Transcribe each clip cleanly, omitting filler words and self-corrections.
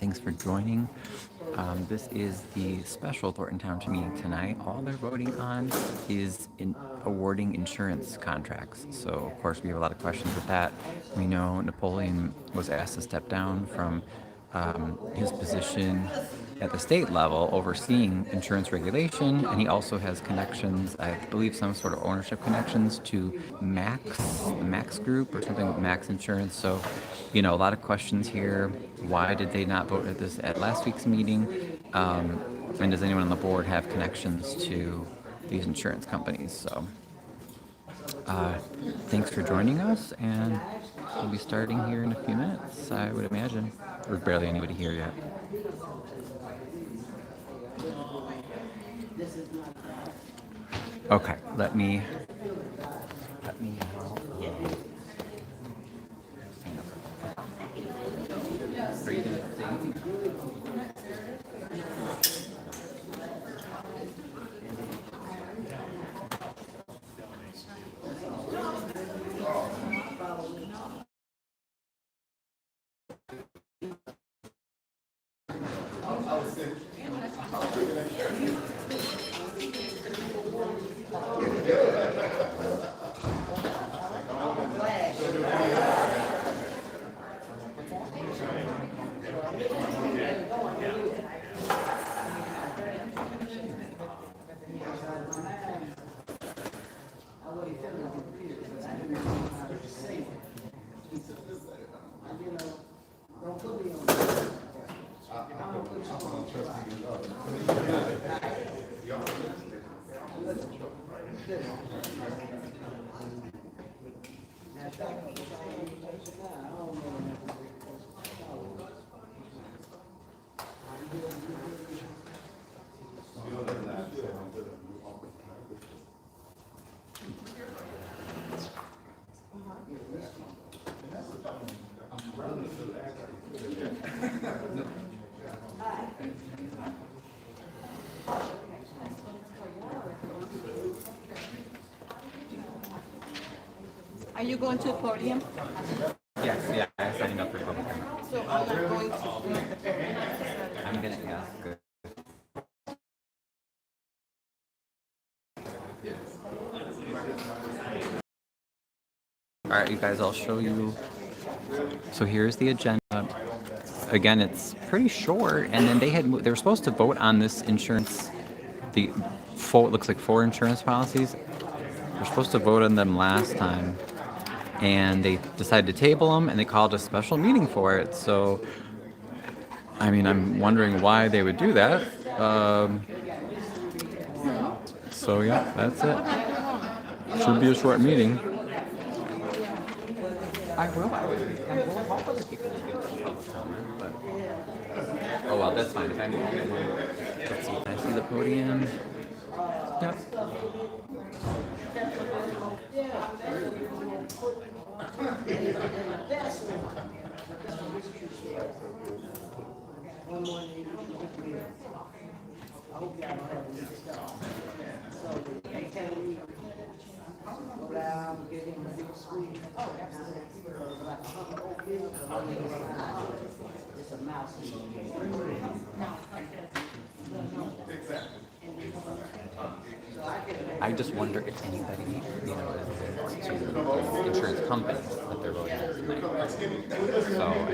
Thanks for joining. This is the special Thornton Township meeting tonight. All they're voting on is in awarding insurance contracts. So, of course, we have a lot of questions with that. We know Napoleon was asked to step down from his position at the state level overseeing insurance regulation, and he also has connections, I believe some sort of ownership connections to Max Group or something with Max Insurance. So, a lot of questions here. Why did they not vote at last week's meeting? And does anyone on the board have connections to these insurance companies? So, thanks for joining us, and we'll be starting here in a few minutes, I would imagine. There's barely anybody here yet. Okay, let me are you gonna say anything? Are you going to the podium? Yes, yeah, I'm signing up for public hearing. So I'm not going to. I'm gonna ask. All right, you guys, I'll show you. So here's the agenda. Again, it's pretty short, and then they were supposed to vote on this insurance. Looks like 4 insurance policies. They're supposed to vote on them last time, and they decided to table them, and they called a special meeting for it. So, I'm wondering why they would do that. So yeah, that's it. Should be a short meeting. I will help other people to get public comment, but oh well, that's fine. If I move it, let's see. Can I see the podium? Yep. I just wonder if anybody, is to insurance companies that they're voting on tonight.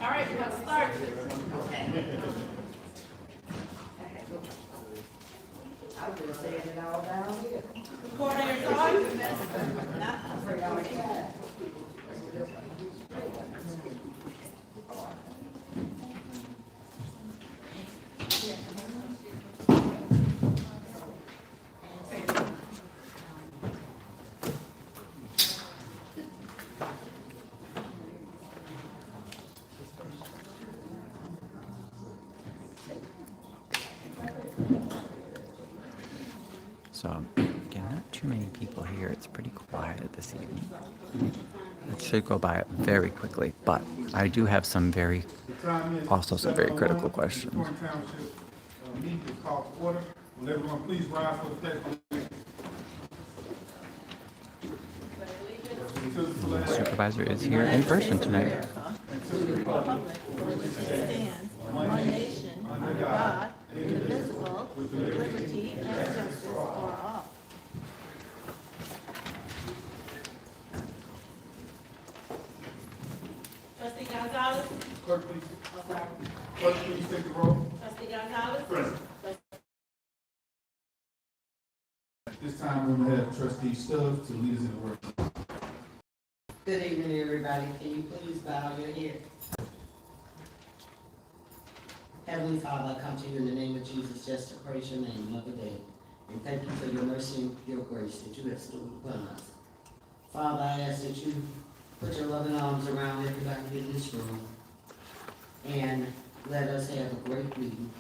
All right, we're gonna start. Recording is on. So, again, not too many people here. It's pretty quiet this evening. It should go by very quickly, but I do have some very critical questions. Thornton Township meeting is called to order. Will everyone please rise for the pledge of allegiance? The supervisor is here in person tonight. One nation, under God, indivisible, with liberty and justice for all. Trustee Gonzalez. Clerk, please. Clerk, please take the roll. Trustee Gonzalez. Present. At this time, we're going to have Trustee Stubbs to lead us in the work. Good evening, everybody. Can you please bow your head? Heavenly Father, I come to you in the name of Jesus just to praise your name another day. And thank you for your mercy and your grace that you have stood upon us. Father, I ask that you put your loving arms around everybody in this room and let us have a great meeting.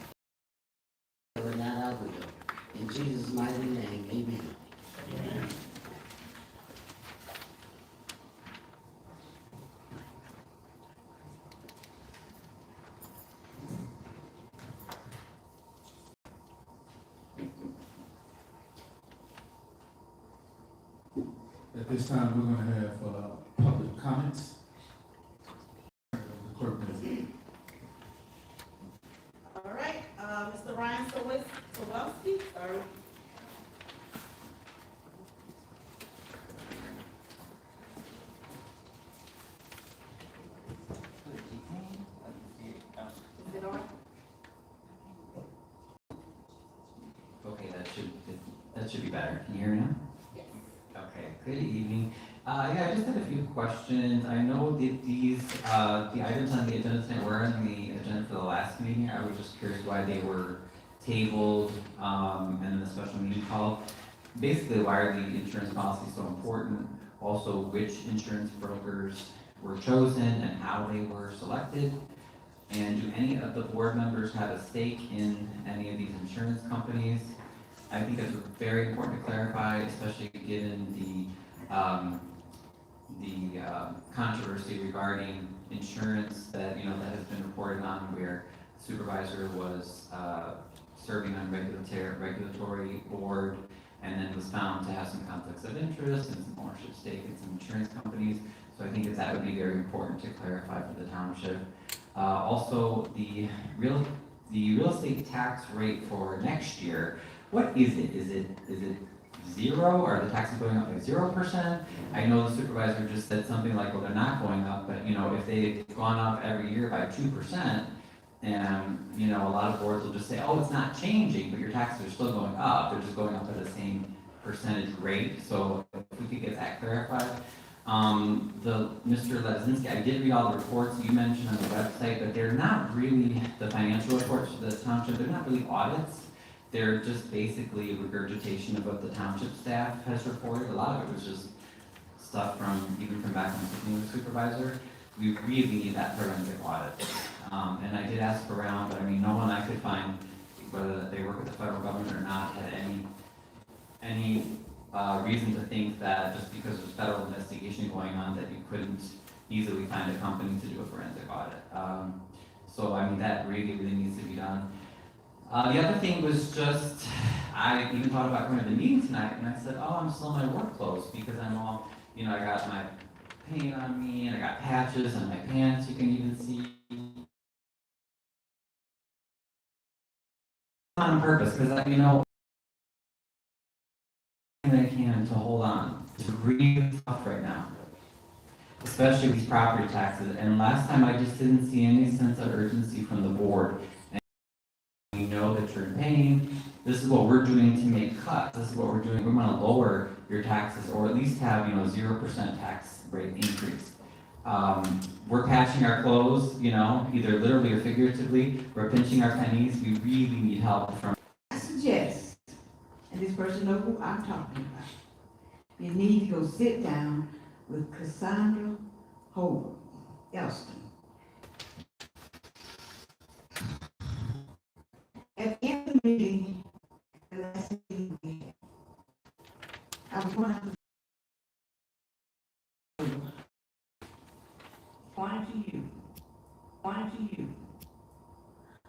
But not our will. In Jesus' mighty name, amen. Amen. At this time, we're going to have public comments. The clerk, please. All right, Mr. Ryan Sawelski, sorry. Is it on? Okay, that should be better. Can you hear me now? Yes. Okay, good evening. Yeah, I just had a few questions. I know that these, the items on the agenda tonight were on the agenda for the last meeting. I was just curious why they were tabled, and then the special meeting called. Basically, why are the insurance policies so important? Also, which insurance brokers were chosen and how they were selected? And do any of the board members have a stake in any of these insurance companies? I think it's very important to clarify, especially given the controversy regarding insurance that that has been reported on, where Supervisor was serving on regulatory board, and then was found to have some conflicts of interest and some ownership stake in some insurance companies. So I think that would be very important to clarify for the township. Also, the real estate tax rate for next year, what is it? Is it zero? Are the taxes going up by 0%? I know the supervisor just said something like, well, they're not going up, but you know, if they've gone up every year by 2%, and you know, a lot of boards will just say, oh, it's not changing, but your taxes are still going up. They're just going up at the same percentage rate. So if we could get that clarified. Mr. Lezinski, I did read all the reports you mentioned on the website, but they're not really, the financial reports for the township, they're not really audits. They're just basically a regurgitation of what the township staff has reported. A lot of it was just stuff even from back when I was supervisor. We really need that forensic audit. And I did ask around, but I mean, no one I could find, whether they work with the federal government or not, had any reason to think that just because there's federal investigation going on that you couldn't easily find a company to do a forensic audit. So I mean, that really needs to be done. The other thing was just, I even thought about going to the meeting tonight, and I said, oh, I'm still in my work clothes because I'm all, you know, I got my paint on me, and I got patches on my pants, you can even see. On purpose, because you know, I can to hold on to really tough right now, especially these property taxes. And last time I just didn't see any sense of urgency from the board. And we know that you're in pain. This is what we're doing to make cuts. This is what we're doing. We want to lower your taxes, or at least have 0% tax rate increase. We're patching our clothes, either literally or figuratively. We're pinching our pennies. We really need help from. I suggest, and this person knows who I'm talking about, you need to go sit down with Cassandra Howard Elston. At the end of the meeting, the last meeting we had, I was going to point to you,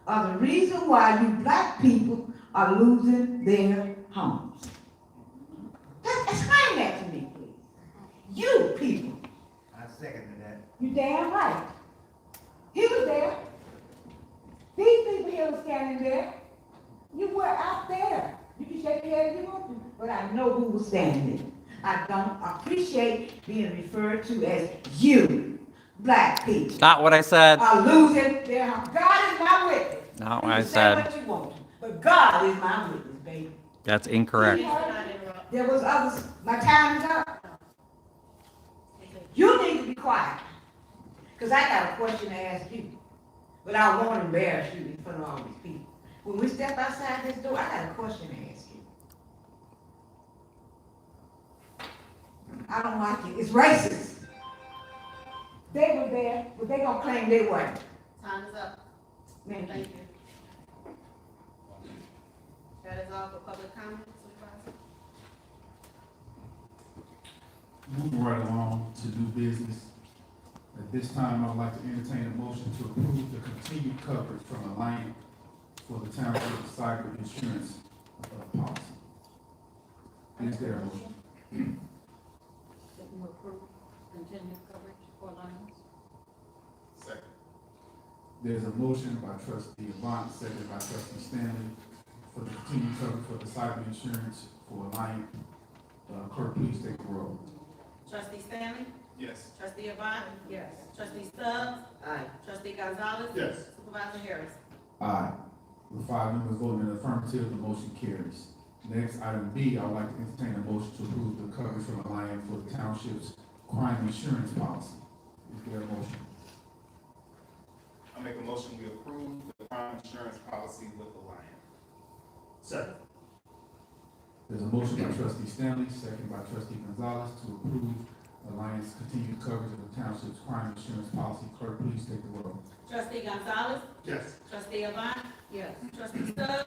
are the reason why you black people are losing their homes. Explain that to me, please. You people. I second that. You damn right. He was there. These people here were standing there. You were out there. You can shake your head if you want to, but I know who was standing there. I don't appreciate being referred to as you, black people. Not what I said. Are losing their homes. God is my witness. Not You what I can say said. what you want to, but God is my witness, baby. That's incorrect. There was others. My time is up. You need to be quiet, because I got a question to ask you, but I won't embarrass you in front of all these people. When we step outside this door, I got a question to ask you. I don't like it. It's racist. They were there, but they gonna claim they weren't. Time is up. Thank Thank you. you. That is all for public comment, Supervisor. Moving right along to new business. At this time, I'd like to entertain a motion to approve the continued coverage from Alliant for the township cyber insurance policy. Is there a motion? That you approve continued coverage for Lions. Second. There's a motion by trustee Avant, seconded by trustee Stanley, for the continued coverage for the cyber insurance for Alliant. Clerk, please take the roll. Trustee Stanley? Yes. Trustee Avant? Yes. Trustee Stubbs? Aye. Trustee Gonzalez? Yes. Supervisor Harris? Aye. With 5 members voting in the affirmative, the motion carries. Next, item B, I would like to entertain a motion to approve the coverage from Alliant for the township's crime insurance policy. Is there a motion? I make a motion we approve the crime insurance policy with Alliant. Second. There's a motion by trustee Stanley, second by trustee Gonzalez, to approve Alliant's continued coverage of the township's crime insurance policy. Clerk, please take the roll. Trustee Gonzalez? Yes. Trustee Avant? Yes. Trustee Stubbs?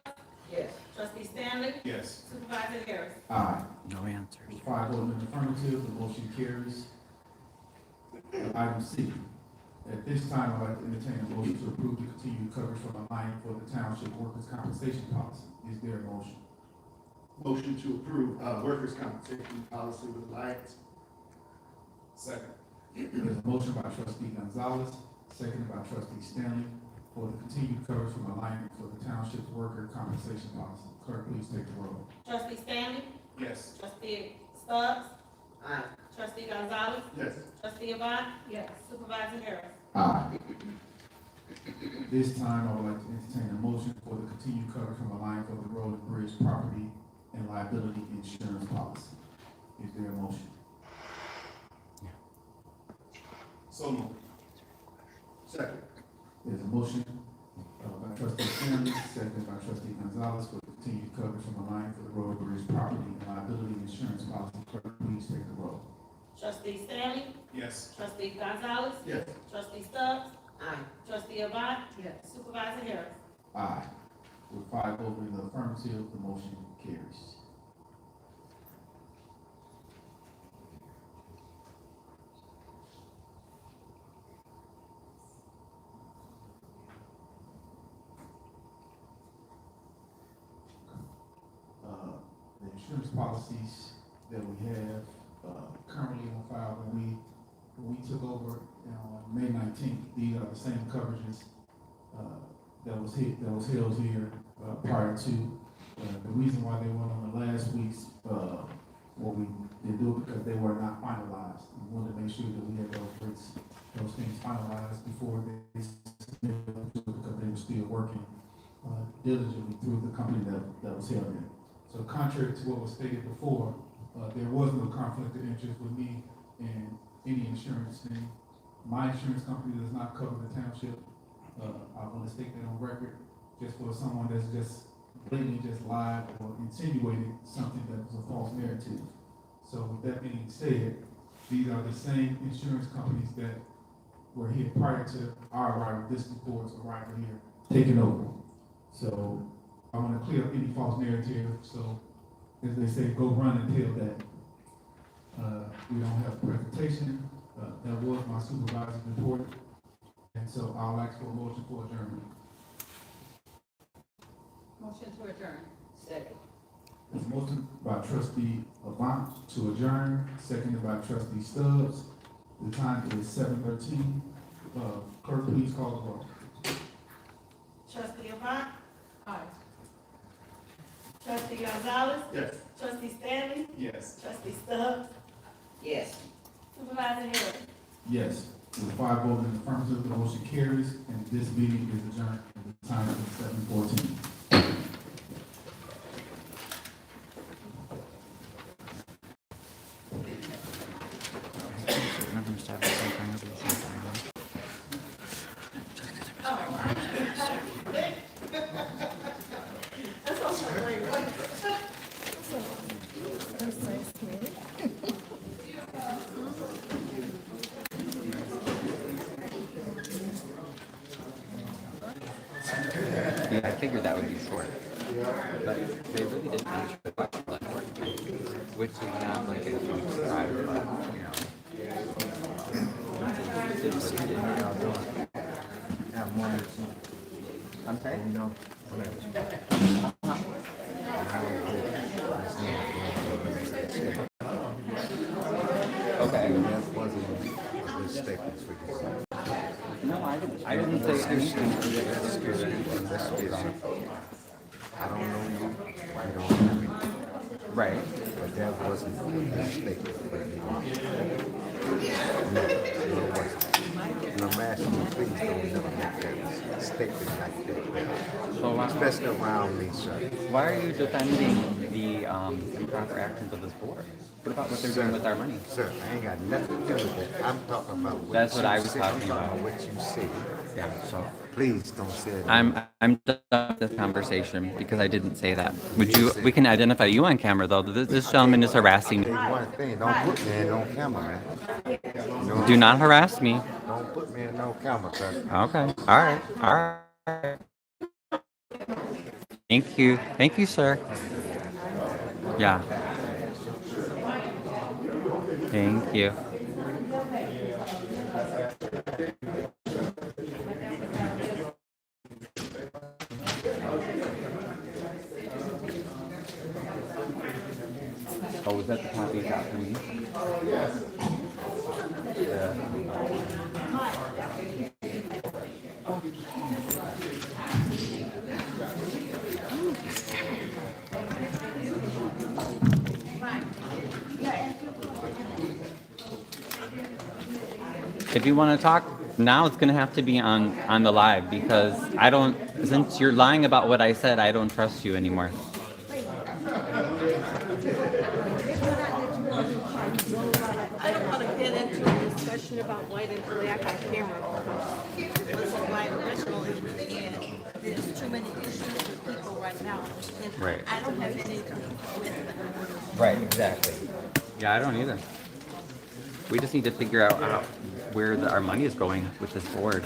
Yes. Trustee Stanley? Yes. Supervisor Harris? Aye. No answers. With 5 voting in the affirmative, the motion carries. Item C. At this time, I'd like to entertain a motion to approve the continued coverage from Alliant for the township workers' compensation policy. Is there a motion? Motion to approve, workers' compensation policy with Alliant. Second. There's a motion by trustee Gonzalez, seconded by trustee Stanley, for the continued coverage from alignment for the township's worker compensation policy. Clerk, please take the roll. Trustee Stanley? Yes. Trustee Stubbs? Aye. Trustee Gonzalez? Yes. Trustee Avant? Yes. Supervisor Harris? Aye. This time, I would like to entertain a motion for the continued coverage from alignment for the road and bridge property and liability insurance policy. Is there a motion? So moved. Second. There's a motion by trustee Stanley, seconded by trustee Gonzalez for continued coverage from alignment for the road, bridge, property, and liability insurance policy. Clerk, please take the roll. Trustee Stanley? Yes. Trustee Gonzalez? Yes. Trustee Stubbs? Aye. Trustee Avant? Yes. Supervisor Harris? Aye. With 5 votes in the affirmative, the motion carries. The insurance policies that we have currently on file when we took over on May 19th, these are the same coverages that was held here prior to. The reason why they went on the last week's, what we did do it because they were not finalized. We wanted to make sure that we had those things finalized before they submitted because they were still working diligently through the company that was held in. So contrary to what was stated before, there was no conflict of interest with me and any insurance thing. My insurance company does not cover the township. I want to state that on record, just for someone that's just blatantly just lied or insinuated something that was a false narrative. So with that being said, these are the same insurance companies that were here prior to our arrival, this board's arrival here, taking over. So I want to clear up any false narrative. So as they say, go run and tell that we don't have presentation. That was my supervisor's report. And so I'll ask for a motion for adjournment. Motion to adjourn. Second. There's a motion by trustee Avant to adjourn, seconded by trustee Stubbs. The time is 7:13. Clerk, please call the roll. Trustee Avant? Aye. Trustee Gonzalez? Yes. Trustee Stanley? Yes. Trustee Stubbs? Yes. Supervisor Harris? Yes. With 5 votes in the affirmative, the motion carries, and this meeting is adjourned. The time is 7:14. Yeah, I figured that would be short. But they really didn't finish the question last work, which is not like a huge surprise, but, you know. It did what it did. I'm sorry? No. Okay. No, I didn't say anything. I don't know you, you don't know me, Right. but that wasn't a mistake. No, I'm asking you, please don't never make that mistake like that. So Especially around me, sir. why are you defending the improper actions of this board? What about what they're doing with our money? Sir, I ain't got nothing to do with that. I'm talking about what That's what you I was said. talking I'm about. what you said. Yeah, so Please don't say that. I'm done with this conversation because I didn't say that. We can identify you on camera though. This gentleman is harassing me. Hey, one thing, don't put me in no camera, man. You know, Do not harass me. don't put me in no camera, sir. Okay. All right. Thank you, sir. Yeah. Thank you. Oh, was that the copy you got for me? Yeah. If you want to talk now, it's going to have to be on the live because I don't. Since you're lying about what I said, I don't trust you anymore. I don't want to get into a discussion about white and black on camera. This is my original intent. There's too many issues with people right now. And Right. I don't have anything with them. Right. Exactly. Yeah, I don't either. We just need to figure out where our money is going with this board.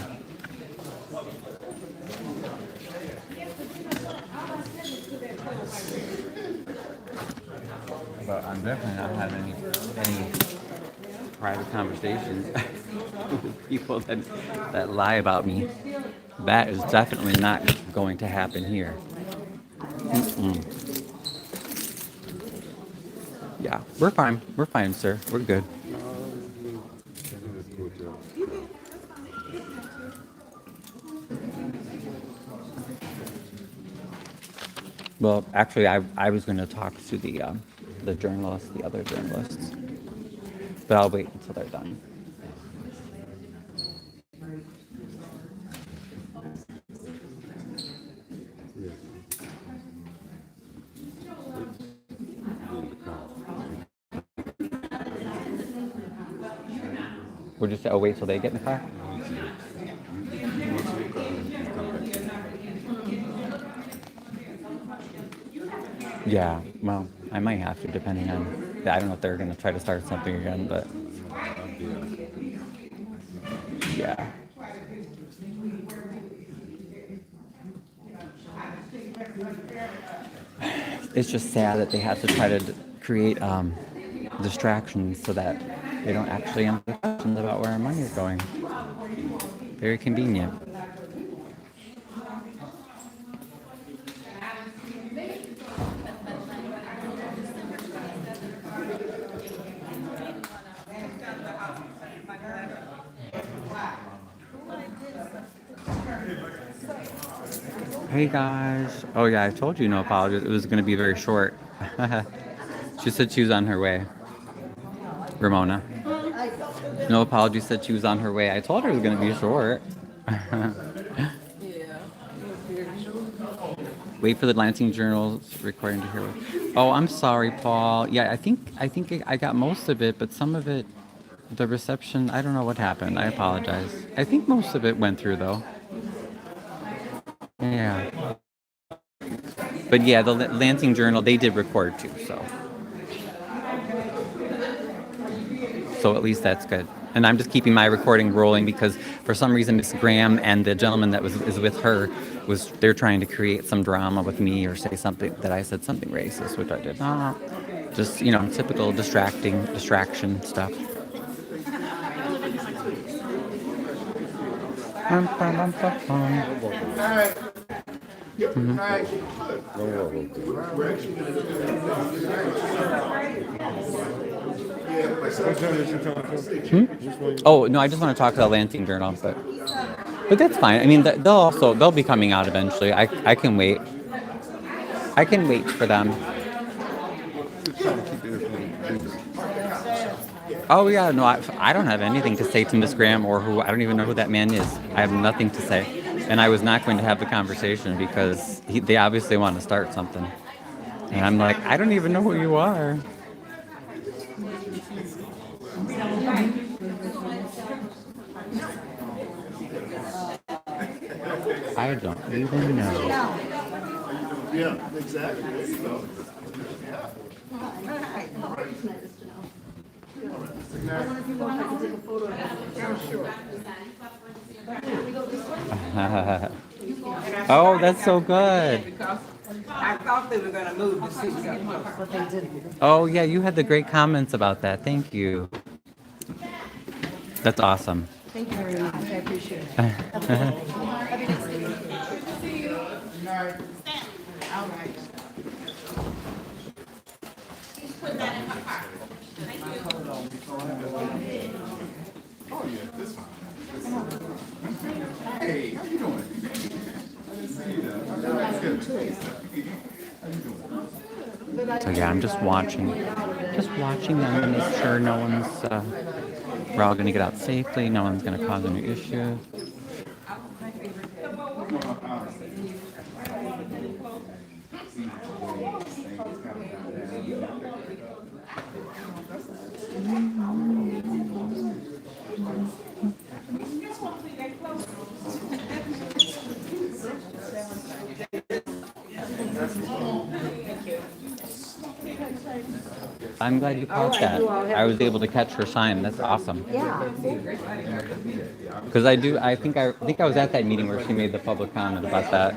But I'm definitely not having any private conversations with people that lie about me. That is definitely not going to happen here. Mm-mm. Yeah, we're fine. We're fine, sir. We're good. Well, actually, I was going to talk to the journalists, the other journalists, but I'll wait until they're done. We'll just wait till they get in the car. Yeah, well, I might have to, depending on. I don't know if they're going to try to start something again, but yeah. It's just sad that they have to try to create distractions so that they don't actually answer questions about where our money is going. Very convenient. Hey guys. Oh yeah, I told you no apologies. It was going to be very short. She said she was on her way. Ramona. No apologies, said she was on her way. I told her it was going to be short. Wait for the Lansing Journal's recording to hear. Oh, I'm sorry, Paul. Yeah, I think I got most of it, but some of it, the reception, I don't know what happened. I apologize. I think most of it went through though. Yeah. But yeah, the Lansing Journal, they did record too, so. So at least that's good. And I'm just keeping my recording rolling because for some reason Miss Graham and the gentleman that is with her they're trying to create some drama with me or say something that I said something racist, which I did not. Just, typical distraction stuff. Oh no, I just want to talk to the Lansing Journal, but that's fine. I mean, they'll be coming out eventually. I can wait. I can wait for them. Oh yeah, no, I don't have anything to say to Miss Graham or I don't even know who that man is. I have nothing to say, and I was not going to have the conversation because they obviously want to start something, and I'm like, I don't even know who you are. I don't even know. Yeah, exactly. There you go. Oh, that's so good. I thought they were gonna move the seats up, but they didn't. Oh yeah, you had the great comments about that. Thank you. That's awesome. Thank you very much, I appreciate it. All right. Hey, how you doing? So yeah, I'm just watching them to make sure no one's, we're all gonna get out safely, no one's gonna cause any issues. I'm glad you caught that. I was able to catch her sign. That's awesome. Yeah. Because I think I was at that meeting where she made the public comment about that.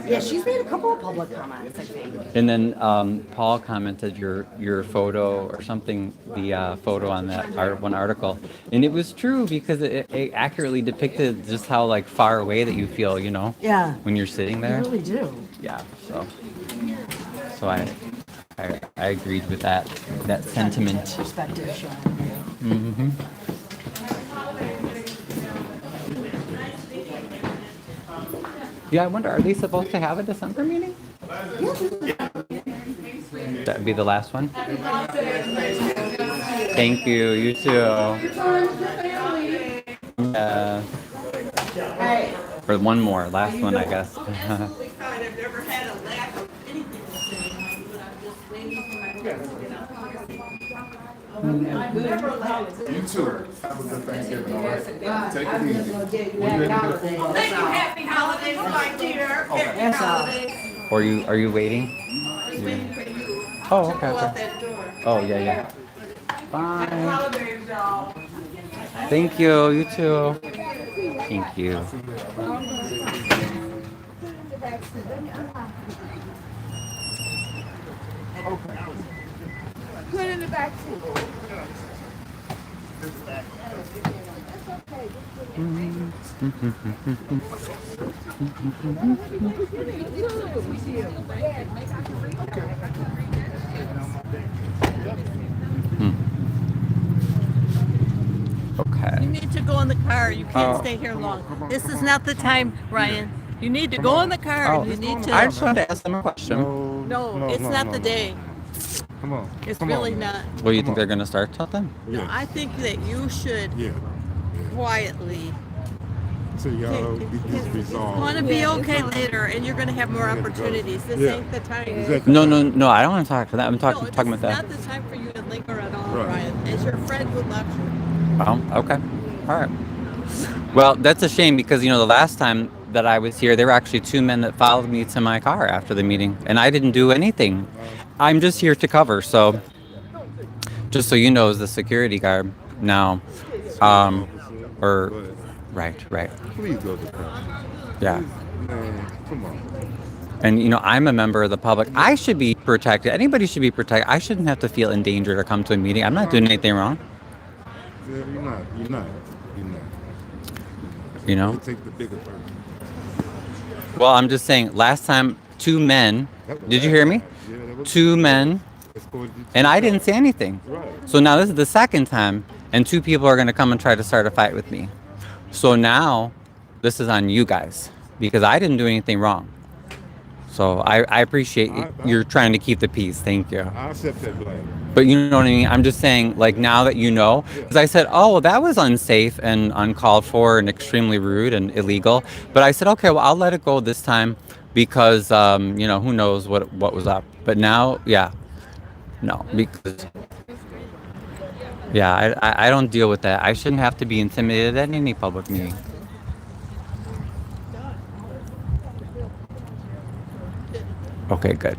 Yeah, she's made a couple of public comments, I think. And then Paul commented your photo or something, the photo on that one article, and it was true because it accurately depicted just how like far away that you feel, you know, Yeah. when you're sitting there. You really do. Yeah. So I agreed with that sentiment. Perspective showing. Mm-hmm. Yeah, I wonder, are they supposed to have a December meeting? That'd be the last one. Thank you. You too. For one more, last one, I guess. Absolutely fine. I've never had a lack of anything to say, but I'm just waiting for my parents to get out. You too. Have a good Thanksgiving, all right? Take it easy. Thank you. Happy holidays, my dear. Happy holidays. Are you waiting? I'm waiting for you. Oh, to okay. go out that door. Oh, yeah. Bye. Holidays, y'all. Thank you. You too. Thank you. Put it in the back seat. Okay. You need to go in the car. You can't Oh. stay here long. This is not the time, Ryan. You need to go in the car. Oh, You need to. I just wanted to ask them a question. No, it's not the day. Come on. It's Come really on. not. Well, you think they're gonna start something? Yeah. I think that you should Yeah. quietly. So y'all get this It's resolved. going to be okay later, and you're going to have more opportunities. This Yeah. ain't the time. Exactly. No. I don't want to talk for that. I'm No, talking this about is that. not the time for you to linger at all, Right. Ryan. As your friend would love you. Oh, okay. All right. Well, that's a shame because, you know, the last time that I was here, there were actually two men that followed me to my car after the meeting, and I didn't do anything. I'm just here to cover, so just so you know, as the security guard now, or right, Please go to the car. yeah. Man, come on. And, you know, I'm a member of the public. I should be protected. Anybody should be protected. I shouldn't have to feel in danger to come to a meeting. I'm not doing anything wrong, Yeah, you're not. you know? You take the bigger person. Well, I'm just saying, last time, two men, That was did you bad. hear me? Yeah, that was Two men, escorted you to and the I car. didn't say anything. Right. So now this is the second time, and two people are going to come and try to start a fight with me. So now, this is on you guys, because I didn't do anything wrong. So I appreciate you're trying to keep the peace. Thank you. I accept that blame. But you know what I mean? I'm just saying, like, now that you know, because I said, oh, well, that was unsafe and uncalled for and extremely rude and illegal. But I said, okay, well, I'll let it go this time because, you know, who knows what was up. But now, yeah, no, because, yeah, I don't deal with that. I shouldn't have to be intimidated at any public meeting. Okay, good.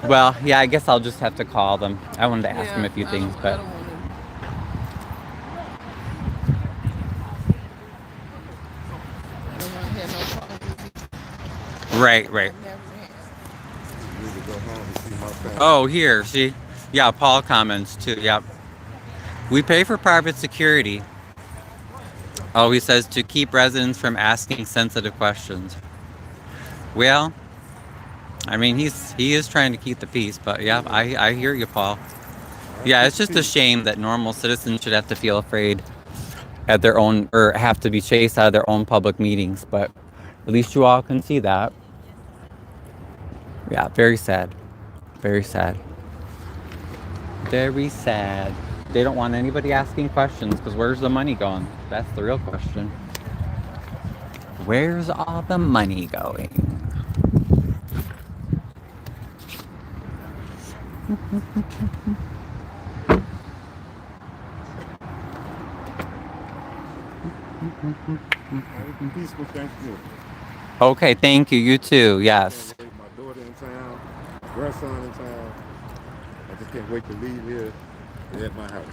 Well, yeah, I guess I'll just have to call them. I wanted to ask them a few things, but right. You need to go home and see my family. Oh, here, see? Yeah, Paul comments too. Yep. We pay for private security. Oh, he says to keep residents from asking sensitive questions. Well, I mean, he is trying to keep the peace, but yeah, I hear you, Paul. Yeah, it's just a shame that normal citizens should have to feel afraid at their own, or have to be chased out of their own public meetings. But at least you all can see that. Yeah, very sad. Very sad. Very sad. They don't want anybody asking questions because where's the money going? That's the real question. Where's all the money going? Peaceful Thanksgiving. Okay, thank you. You too. Yes. My daughter in town, grandson in town. I just can't wait to leave here and at my house.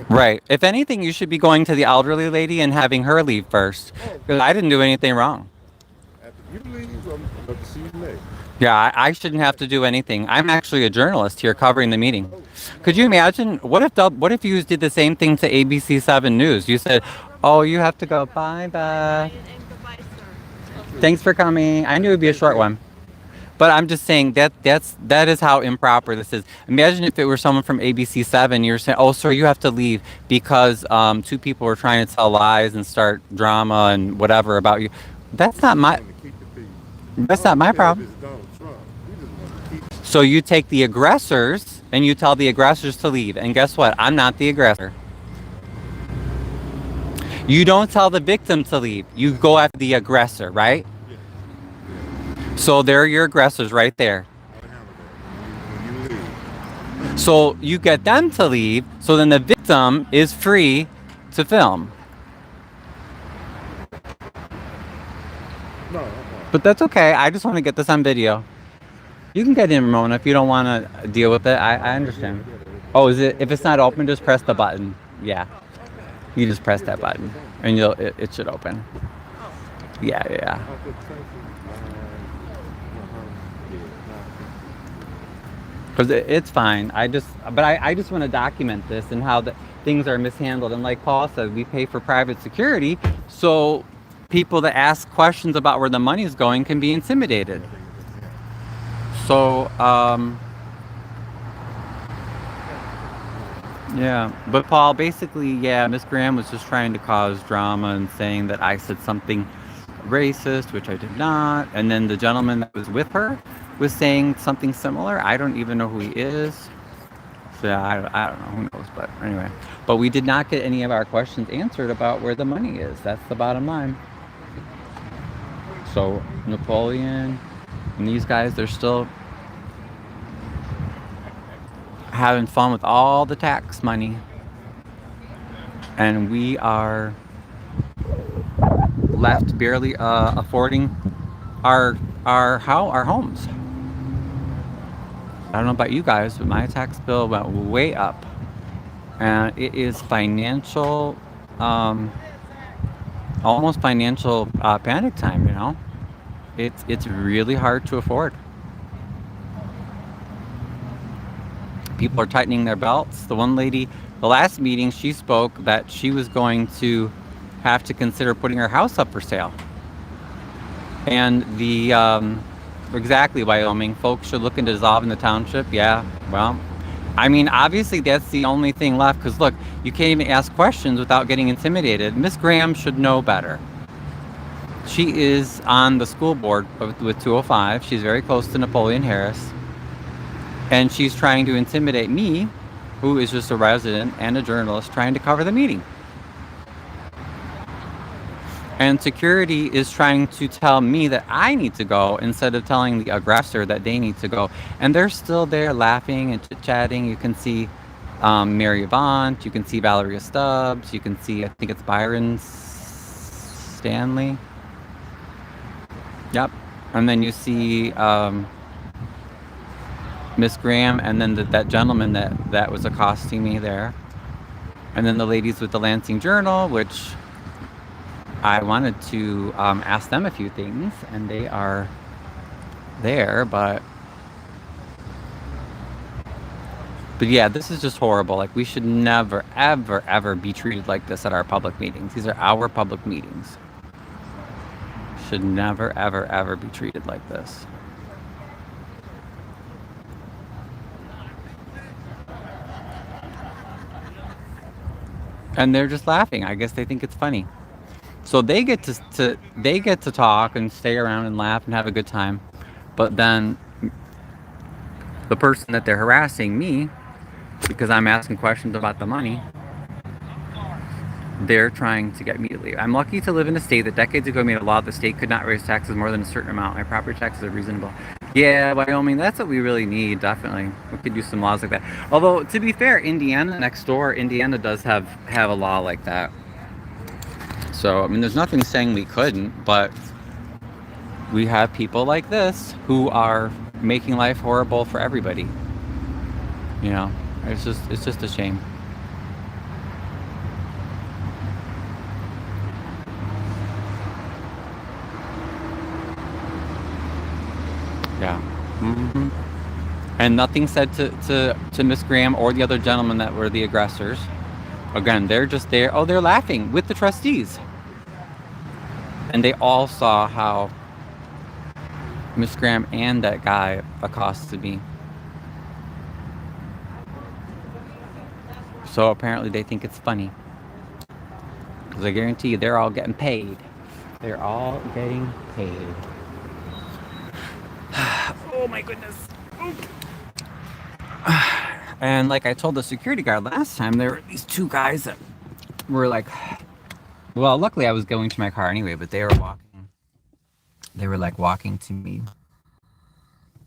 Right. If anything, you should be going to the elderly lady and having her leave first. Because I didn't do anything wrong. After you leave, I'm going to see you next. Yeah, I shouldn't have to do anything. I'm actually a journalist here covering the meeting. Could you imagine? What if you did the same thing to ABC 7 News? You said, oh, you have to go. Bye, bye. Thanks for coming. I knew it would be a short one. But I'm just saying that is how improper this is. Imagine if it were someone from ABC 7, you're saying, oh, sir, you have to leave because two people were trying to tell lies and start drama and whatever about you. That's not my problem. So you take the aggressors and you tell the aggressors to leave. And guess what? I'm not the aggressor. You don't tell the victim to leave. You go after the aggressor, right? So they're your aggressors right there. So you get them to leave, so then the victim is free to film. But that's okay. I just want to get this on video. You can get in, Ramona, if you don't want to deal with it. I understand. Oh, is it? If it's not open, just press the button. Yeah. You just press that button, and it should open. Yeah. Because it's fine. I just want to document this and how things are mishandled. And like Paul said, we pay for private security, so people that ask questions about where the money is going can be intimidated. So, yeah. But Paul, basically, yeah, Miss Graham was just trying to cause drama and saying that I said something racist, which I did not. And then the gentleman that was with her was saying something similar. I don't even know who he is. So yeah, I don't know, who knows, but anyway. But we did not get any of our questions answered about where the money is. That's the bottom line. So Napoleon and these guys, they're still having fun with all the tax money. And we are left barely affording our homes. I don't know about you guys, but my tax bill went way up, and it is financial, almost financial panic time. You know, it's really hard to afford. People are tightening their belts. The one lady, the last meeting, she spoke that she was going to have to consider putting her house up for sale. And exactly, Wyoming, folks should look into dissolving the township. Yeah, well, I mean, obviously that's the only thing left, because look, you can't even ask questions without getting intimidated. Miss Graham should know better. She is on the school board with 205. She's very close to Napoleon Harris. And she's trying to intimidate me, who is just a resident and a journalist, trying to cover the meeting. And security is trying to tell me that I need to go instead of telling the aggressor that they need to go. And they're still there laughing and chit-chatting. You can see Mary Avant. You can see Valeria Stubbs. You can see, I think it's Byron Stanley. Yep. And then you see Miss Graham, and then that gentleman that was accosting me there. And then the ladies with the Lansing Journal, which I wanted to ask them a few things, and they are there, but yeah, this is just horrible. Like, we should never, ever, ever be treated like this at our public meetings. These are our public meetings. Should never, ever, ever be treated like this. and they're just laughing. I guess they think it's funny. So they get to talk and stay around and laugh and have a good time. But then the person that they're harassing, me, because I'm asking questions about the money, they're trying to get me to leave. I'm lucky to live in a state that decades ago made a law that the state could not raise taxes more than a certain amount. My property taxes are reasonable. Yeah, Wyoming, that's what we really need, definitely. We could use some laws like that. Although, to be fair, Indiana next door, Indiana does have a law like that. So, I mean, there's nothing saying we couldn't, but we have people like this who are making life horrible for everybody. You know, it's just a shame. Yeah. hmm And nothing said to Miss Graham or the other gentlemen that were the aggressors. Again, they're just there. Oh, they're laughing with the trustees. And they all saw how Miss Graham and that guy accosted me. So apparently they think it's funny. Because I guarantee you they're all getting paid. They're all getting paid. Oh my goodness. And like I told the security guard last time, there were these two guys that were like, well, luckily I was going to my car anyway, but they were walking. They were like walking to me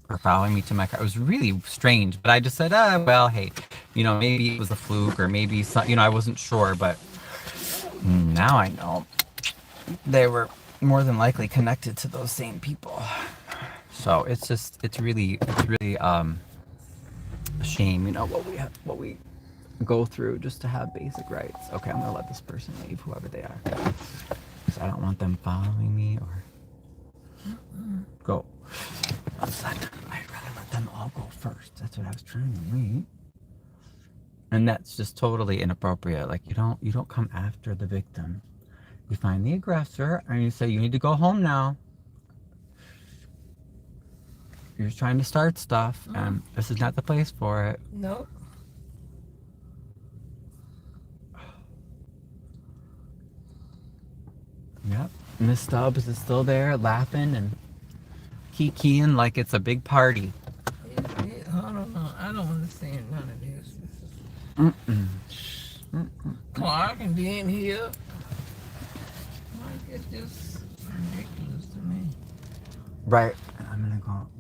or following me to my car. It was really strange, but I just said, well, hey, you know, maybe it was a fluke or maybe some, you know, I wasn't sure, but now I know they were more than likely connected to those same people. So it's really a shame, you know, what we go through just to have basic rights. Okay, I'm gonna let this person leave, whoever they are, because I don't want them following me or go. I'd rather let them all go first. That's what I was trying to read. And that's just totally inappropriate. Like you don't come after the victim. You find the aggressor and you say you need to go home now. You're just trying to start stuff, and this is not the place for it. Nope. Yep. Miss Stubbs is still there, laughing and kikiing like it's a big party. I don't know. I don't understand none of this. Clark and being here. Like, it's just ridiculous to me. Right.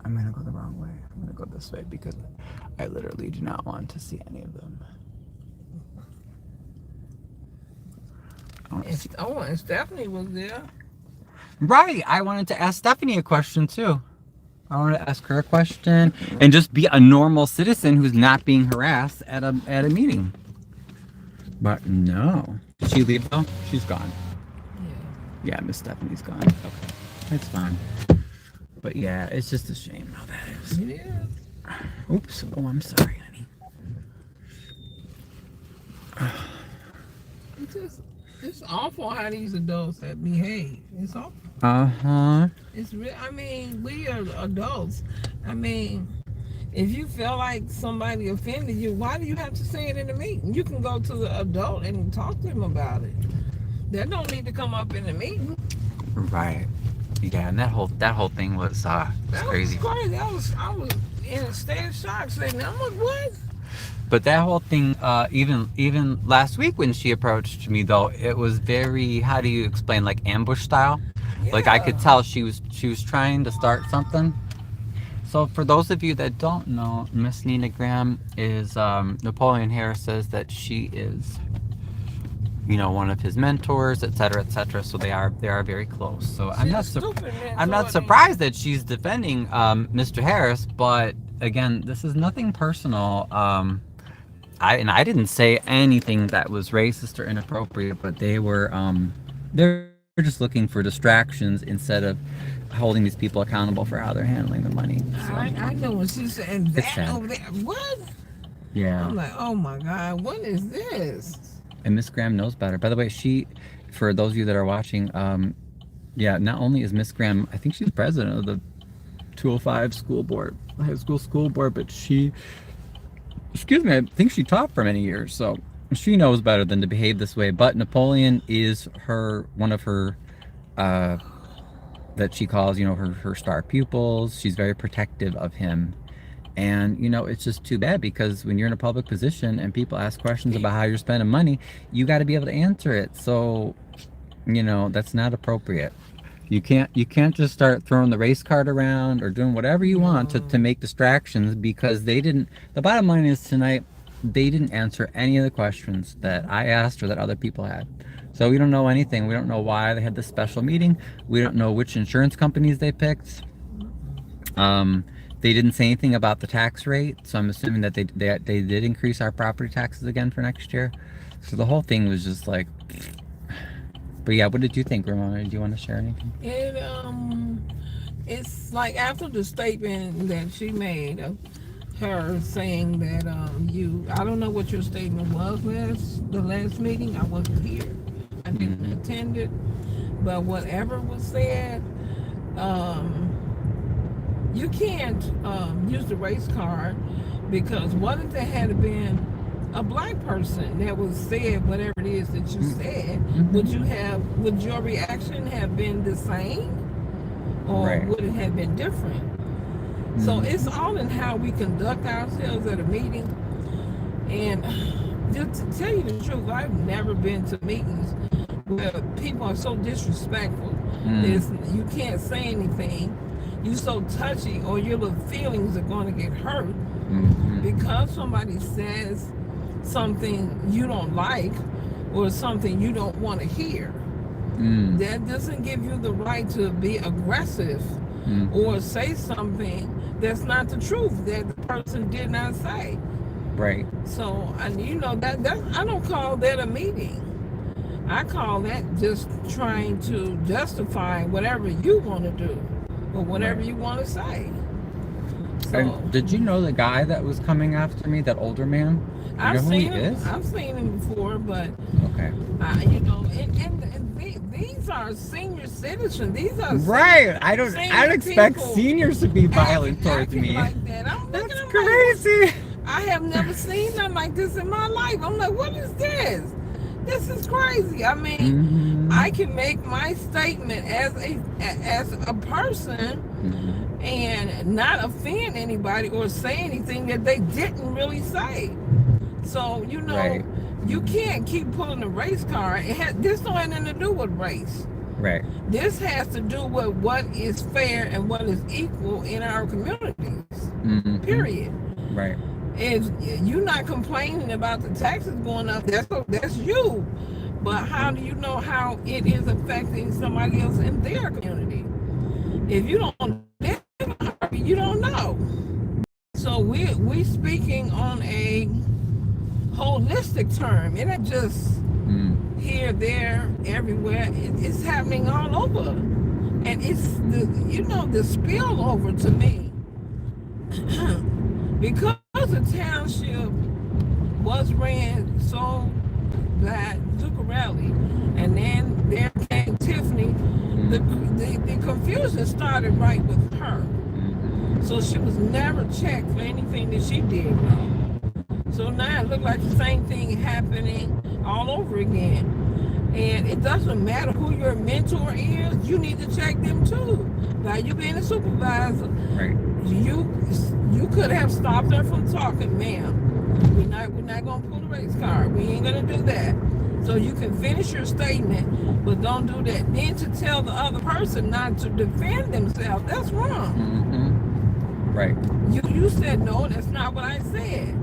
I'm gonna go the wrong way. I'm gonna go this way because I literally do not want to see any of them. And Stephanie was there. Right. I wanted to ask Stephanie a question too. I wanted to ask her a question and just be a normal citizen who's not being harassed at a meeting. But no. Did she leave though? She's gone. Yeah, Miss Stephanie's gone. Okay. It's fine. But yeah, it's just a shame how that is. It is. Oops. Oh, I'm sorry, honey. It's awful how these adults that behave. It's awful. Uh-huh. It's real. I mean, we are adults. I mean, if you feel like somebody offended you, why do you have to say it in a meeting? You can go to the adult and talk to them about it. That don't need to come up in the meeting. Right. Yeah, and that whole thing was crazy. Was crazy. I was in a state of shock saying, I'm like, what? But that whole thing, even last week when she approached me though, it was very, how do you explain, like ambush style? Yeah. Like I could tell she was trying to start something. So for those of you that don't know, Miss Nina Graham is, Napoleon Harris says that she is, you know, one of his mentors, etc., etc. So they are very close. So I'm not surprised that she's defending Mr. Harris, but again, this is nothing personal. I didn't say anything that was racist or inappropriate, but they're just looking for distractions instead of holding these people accountable for how they're handling the money. So, I know what she's saying. That over there, what? Yeah. I'm like, oh my God, what is this? And Miss Graham knows better. By the way, for those of you that are watching, yeah, not only is Miss Graham, I think she's president of the 205 school board, high school school board, but I think she taught for many years. So she knows better than to behave this way. But Napoleon is one of her that she calls, her star pupils. She's very protective of him. And, it's just too bad because when you're in a public position and people ask questions about how you're spending money, you got to be able to answer it. So, that's not appropriate. You can't just start throwing the race card around or doing whatever you want to make distractions, because the bottom line is tonight, they didn't answer any of the questions that I asked or that other people had. So we don't know anything. We don't know why they had this special meeting. We don't know which insurance companies they picked. They didn't say anything about the tax rate, so I'm assuming that they did increase our property taxes again for next year. So the whole thing was just like, but yeah, what did you think, Ramona? Do you want to share anything? It's like after the statement that she made of her saying that I don't know what your statement was the last meeting. I wasn't here. I didn't attend it. But whatever was said, you can't use the race card, because what if there had been a black person that was said whatever it is that you said? Would your reaction have been the same, or would it have been different? So it's all in how we conduct ourselves at a meeting. And just to tell you the truth, I've never been to meetings where people are so disrespectful. You can't say anything. You're so touchy, or your little feelings are going to get hurt because somebody says something you don't like or something you don't want to hear. That doesn't give you the right to be aggressive or say something that's not the truth that the person did not say. Right. So, that I don't call that a meeting. I call that just trying to justify whatever you want to do or whatever you want to say. So, and did you know the guy that was coming after me, that older man? I've seen him before, but okay. And these are senior citizens. These are right. I don't expect seniors to be violent towards me. Like that. That's crazy. Like, I have never seen nothing like this in my life. I'm like, what is this? This is crazy. I mean, I can make my statement as a person and not offend anybody or say anything that they didn't really say. So, you can't keep pulling the race card. This don't have nothing to do with race. Right. This has to do with what is fair and what is equal in our communities. Period. Right. If you're not complaining about the taxes going up, that's you. But how do you know how it is affecting somebody else in their community? If you don't live in Harvey, you don't know. So we speaking on a holistic term. It ain't just here, there, everywhere. It's happening all over. And it's the spillover to me. Because the township was ran so by Zuccarelli, and then there came Tiffany, the confusion started right with her. So she was never checked for anything that she did wrong. So now it looked like the same thing happening all over again. And it doesn't matter who your mentor is, you need to check them too. By you being a supervisor, right? You could have stopped her from talking, ma'am. We're not gonna pull the race card. We ain't gonna do that. So you can finish your statement, but don't do that. Then to tell the other person not to defend themselves, that's wrong. Right. You said no, that's not what I said.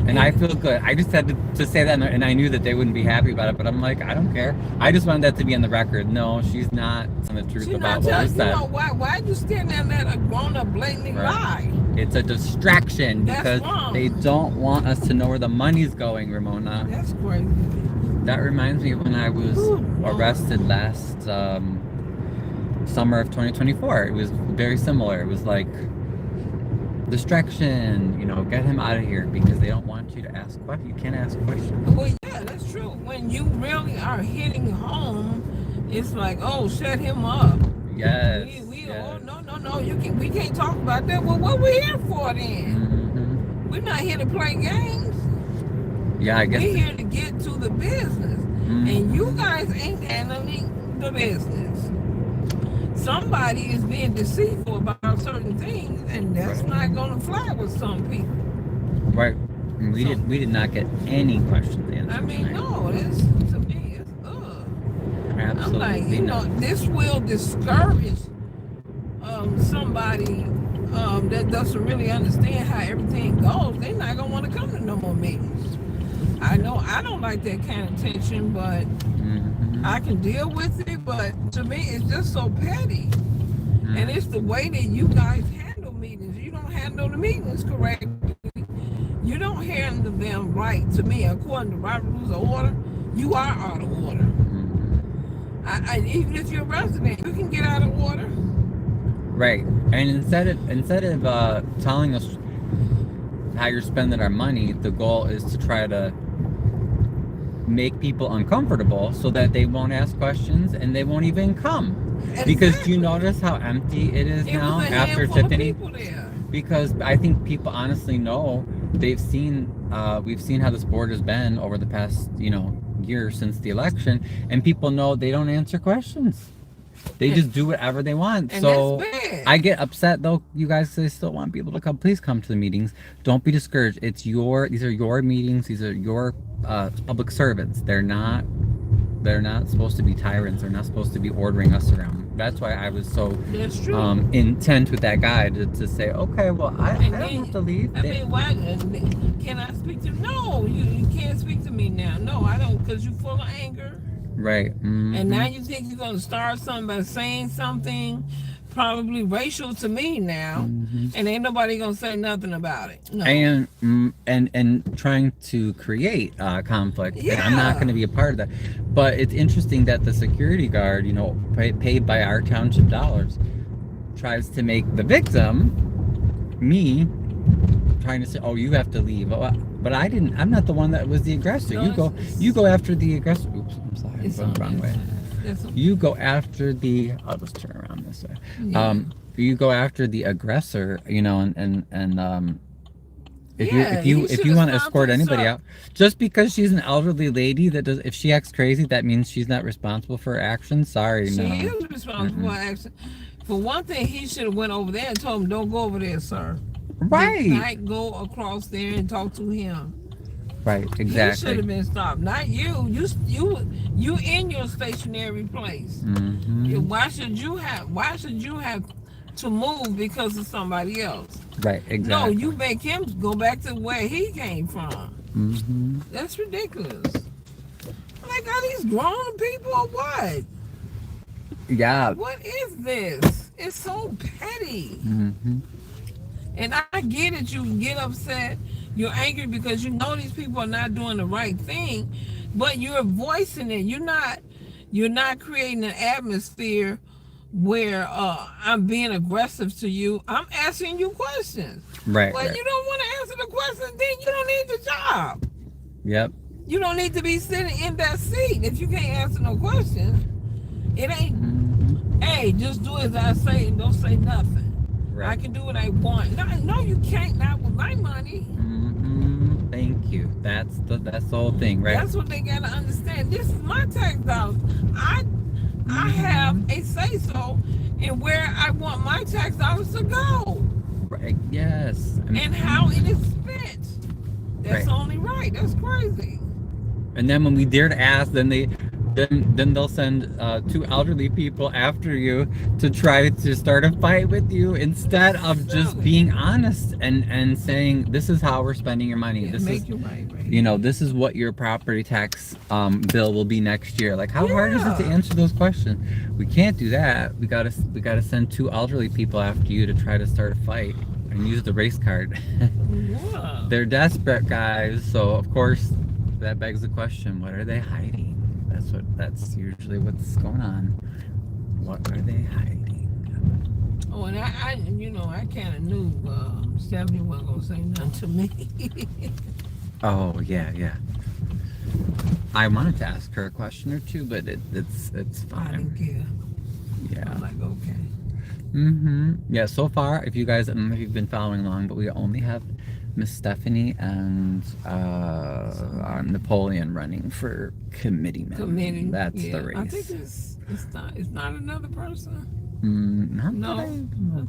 And I feel good. I just had to say that, and I knew that they wouldn't be happy about it, but I'm like, I don't care. I just wanted that to be on the record. No, she's not telling the truth about what was said. Why you stand there and let a grown-up blatantly lie? It's a distraction because wrong. They don't want us to know where the money's going, Ramona. That's crazy. That reminds me of when I was arrested last summer of 2024. It was very similar. It was like, distraction, get him out of here because they don't want you to ask questions. You can't ask questions. Well, yeah, that's true. When you really are hitting home, it's like, oh, shut him up. Yes. Oh, no, we can't talk about that. Well, what we here for then? We're not here to play games. Yeah, I guess. We're here to get to the business. And you guys ain't handling the business. Somebody is being deceitful about certain things, and that's not going to fly with some people. Right. We did not get any questions answered. I mean, tonight. no, this to me is Absolutely. I'm like, you know, this will discourage somebody that doesn't really understand how everything goes. They're not gonna want to come to no more meetings. I know I don't like that kind of tension, but I can deal with it. But to me, it's just so petty, and it's the way that you guys handle meetings. You don't handle the meetings correctly. You don't handle them right. To me, according to Robert Rules of Order, you are out of order. Even if you're a resident, you can get out of order. Right. And instead of telling us how you're spending our money, the goal is to try to make people uncomfortable so that they won't ask questions and they won't even come. Exactly. Because do you notice how empty it is now after Tiffany? Because I think people honestly know, we've seen how this board has been over the past, year since the election, and people know they don't answer questions. They just do whatever they want. And so that's bad. I get upset though. You guys still want people to come. Please come to the meetings. Don't be discouraged. These are your meetings. These are your public servants. They're not supposed to be tyrants. They're not supposed to be ordering us around. That's why I was so intent with that guy to say, okay, well, I don't have to leave. I mean, why can I speak to? No, you can't speak to me now. No, I don't, because you're full of anger. Right. And now you think you're going to start something by saying something probably racial to me now, and ain't nobody going to say nothing about it. No. And trying to create conflict. Yeah. And I'm not going to be a part of that. But it's interesting that the security guard, paid by our township dollars, tries to make the victim, me, trying to say, oh, you have to leave. But I'm not the one that was the aggressor. No, you go after the aggressor. Oops, I'm sorry. I'm going the wrong way. You go after the, I'll just turn around this way. Yeah. You go after the aggressor, if you want to escort anybody out, just because she's an elderly lady if she acts crazy, that means she's not responsible for her actions. Sorry, she is responsible for her action. For one thing, he should have went over there and told him, don't go over there, sir. Right. Not go across there and talk to him. Right, exactly. He should have been stopped, not you. You in your stationary place. Why should you have to move because of somebody else? Right, exactly. No, you make him go back to where he came from. That's ridiculous. Like, are these grown people or what? Yeah. What is this? It's so petty. And I get it, you get upset, you're angry because you know these people are not doing the right thing, but you're voicing it. You're not creating an atmosphere where I'm being aggressive to you. I'm asking you questions. Right. Well, you don't want to answer the questions, then you don't need the job. Yep. You don't need to be sitting in that seat if you can't answer no questions. It ain't, hey, just do as I say and don't say nothing. Right. I can do what I want. No, you can't, not with my money. Thank you. That's the whole thing, right? That's what they gotta understand. This is my tax dollars. I have a say-so in where I want my tax dollars to go. Right. Yes. And how it is spent. That's only right. That's crazy. And then when we dare to ask, then they'll send two elderly people after you to try to start a fight with you instead of just being honest and saying, this is how we're spending your money. Yeah, this is right. This is what your property tax bill will be next year. Like, how hard is it to answer those questions? We can't do that. We gotta send two elderly people after you to try to start a fight and use the race card. They're desperate, guys. So of course that begs the question, what are they hiding? That's usually what's going on. What are they hiding? Oh, and I kind of knew Stephanie wasn't gonna say nothing to me. Oh yeah. I wanted to ask her a question or two, but it's fine. I didn't care. Yeah. I'm like, okay. Yeah. So far, if you guys, I don't know if you've been following along, but we only have Miss Stephanie and Napoleon running for committeeman. Committee. That's Yeah, the race. I think it's not another person. Not No, that I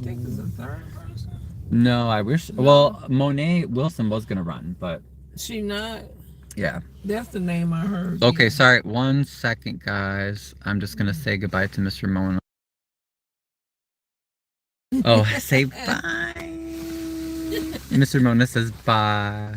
think it's a third person. No, I wish. No. Well, Monet Wilson was gonna run, but She not. yeah. That's the name I heard. Okay, Yeah. sorry. 1 second, guys. I'm just gonna say goodbye to Mr. Mona. Oh, say bye. Mr. Mona says bye.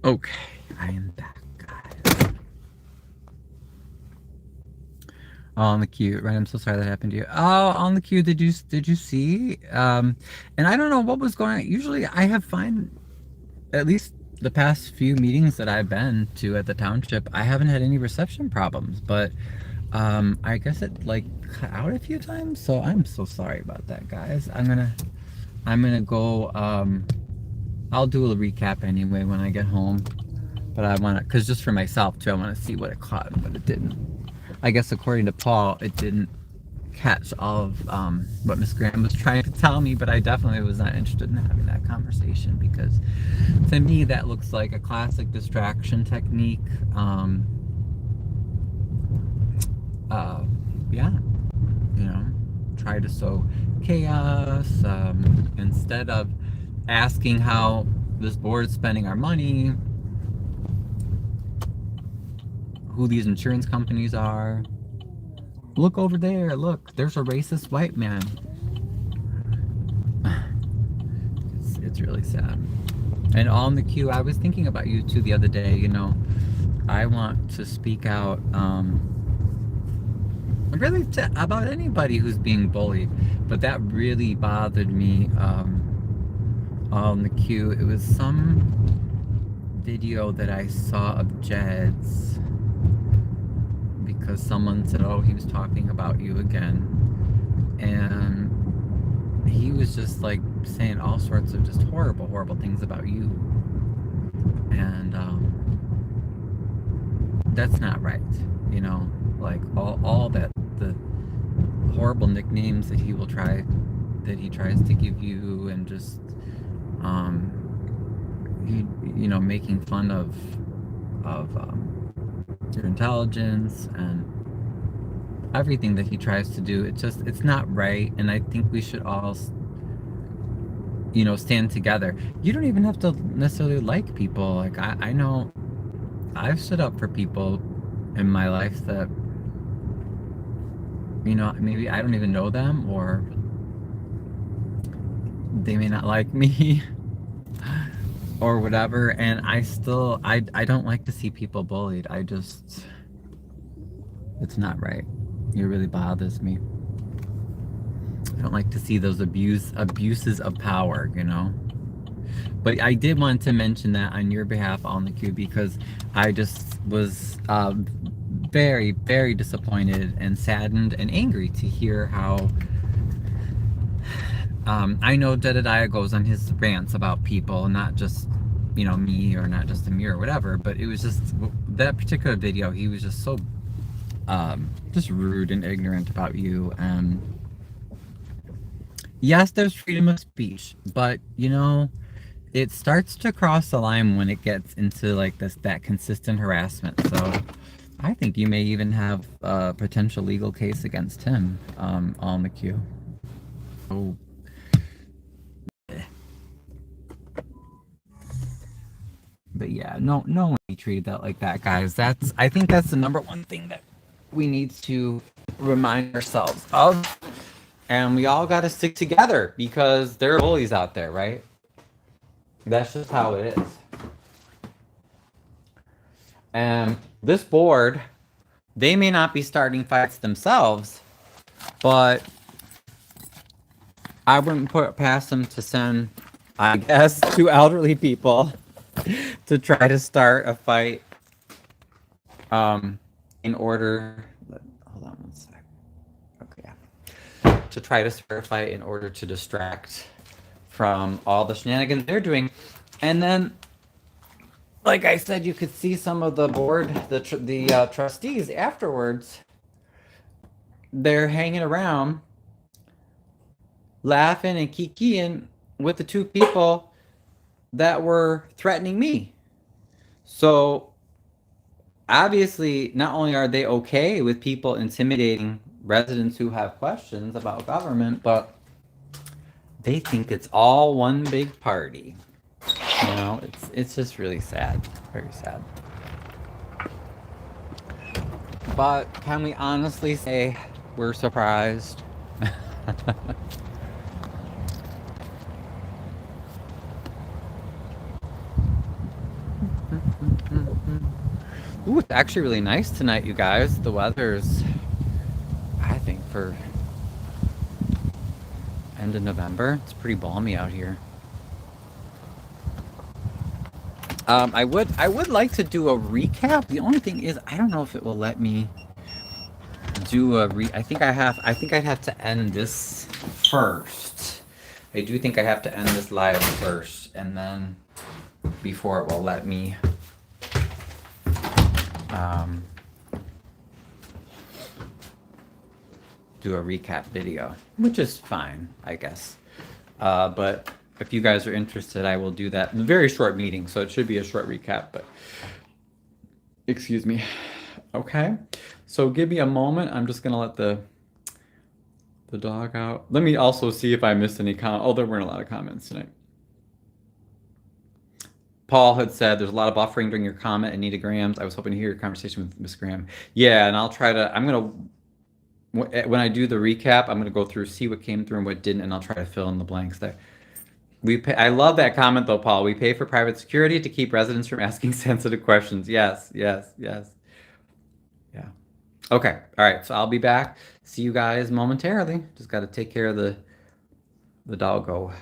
Okay, I am back, guys. On the queue, right? I'm so sorry that happened to you. Oh, on the queue, did you see? And I don't know what was going on. Usually, I have fine. At least the past few meetings that I've been to at the township, I haven't had any reception problems. But I guess it like cut out a few times. So I'm so sorry about that, guys. I'm gonna go. I'll do a recap anyway when I get home. But I want to, because just for myself too, I want to see what it caught and what it didn't. I guess according to Paul, it didn't catch all of what Miss Graham was trying to tell me, but I definitely was not interested in having that conversation because to me that looks like a classic distraction technique. Yeah, you know, try to sow chaos instead of asking how this board's spending our money, who these insurance companies are. Look over there, look, there's a racist white man. It's really sad. And on the queue, I was thinking about you too the other day, you know, I want to speak out really about anybody who's being bullied, but that really bothered me on the queue. It was some video that I saw of Jed's because someone said, oh, he was talking about you again, and he was just like saying all sorts of just horrible things about you, and that's not right, you know, like all that the horrible nicknames that he tries to give you, and just you know, making fun of your intelligence and everything that he tries to do. It's not right, and I think we should all, you know, stand together. You don't even have to necessarily like people. Like I know I've stood up for people in my life that, you know, maybe I don't even know them, or they may not like me or whatever, and I don't like to see people bullied. It's not right. It really bothers me. I don't like to see those abuses of power, you know. But I did want to mention that on your behalf on the queue, because I just was very, very disappointed and saddened and angry to hear how I know Jedediah goes on his rants about people, not just, you know, me, or not just Amir or whatever, but it was just that particular video, he was just so just rude and ignorant about you. And yes, there's freedom of speech, but you know, it starts to cross the line when it gets into like that consistent harassment. So I think you may even have a potential legal case against him on the queue. Oh. But yeah, no one be treated that like that, guys. I think that's the number one thing that we need to remind ourselves of. And we all got to stick together because there are bullies out there, right? That's just how it is. And this board, they may not be starting fights themselves, but I wouldn't put it past them to send, I guess, two elderly people to try to start a fight. In order, hold on one sec. Okay, yeah. To try to start a fight in order to distract from all the shenanigans they're doing, and then, like I said, you could see some of the board, the trustees afterwards. They're hanging around, laughing and kikiing with the two people that were threatening me. So obviously, not only are they okay with people intimidating residents who have questions about government, but they think it's all one big party. You know, it's just really sad, very sad. But can we honestly say we're surprised? Ooh, it's actually really nice tonight, you guys. The weather's, I think, for end of November, it's pretty balmy out here. I would like to do a recap. The only thing is, I don't know if it will let me do a I think I'd have to end this first. I do think I have to end this live first, and then before it will let me do a recap video, which is fine, I guess. But if you guys are interested, I will do that in a very short meeting, so it should be a short recap, but excuse me. Okay, so give me a moment. I'm just gonna let the dog out. Let me also see if I missed any comment. Oh, there weren't a lot of comments tonight. Paul had said there's a lot of buffering during your comment, Anita Grams. I was hoping to hear your conversation with Miss Graham. Yeah, and I'll try to, when I do the recap, I'm gonna go through, see what came through and what didn't, and I'll try to fill in the blanks there. I love that comment though, Paul. We pay for private security to keep residents from asking sensitive questions. Yes. Yeah. Okay. All right. So I'll be back. See you guys momentarily. Just got to take care of the doggo.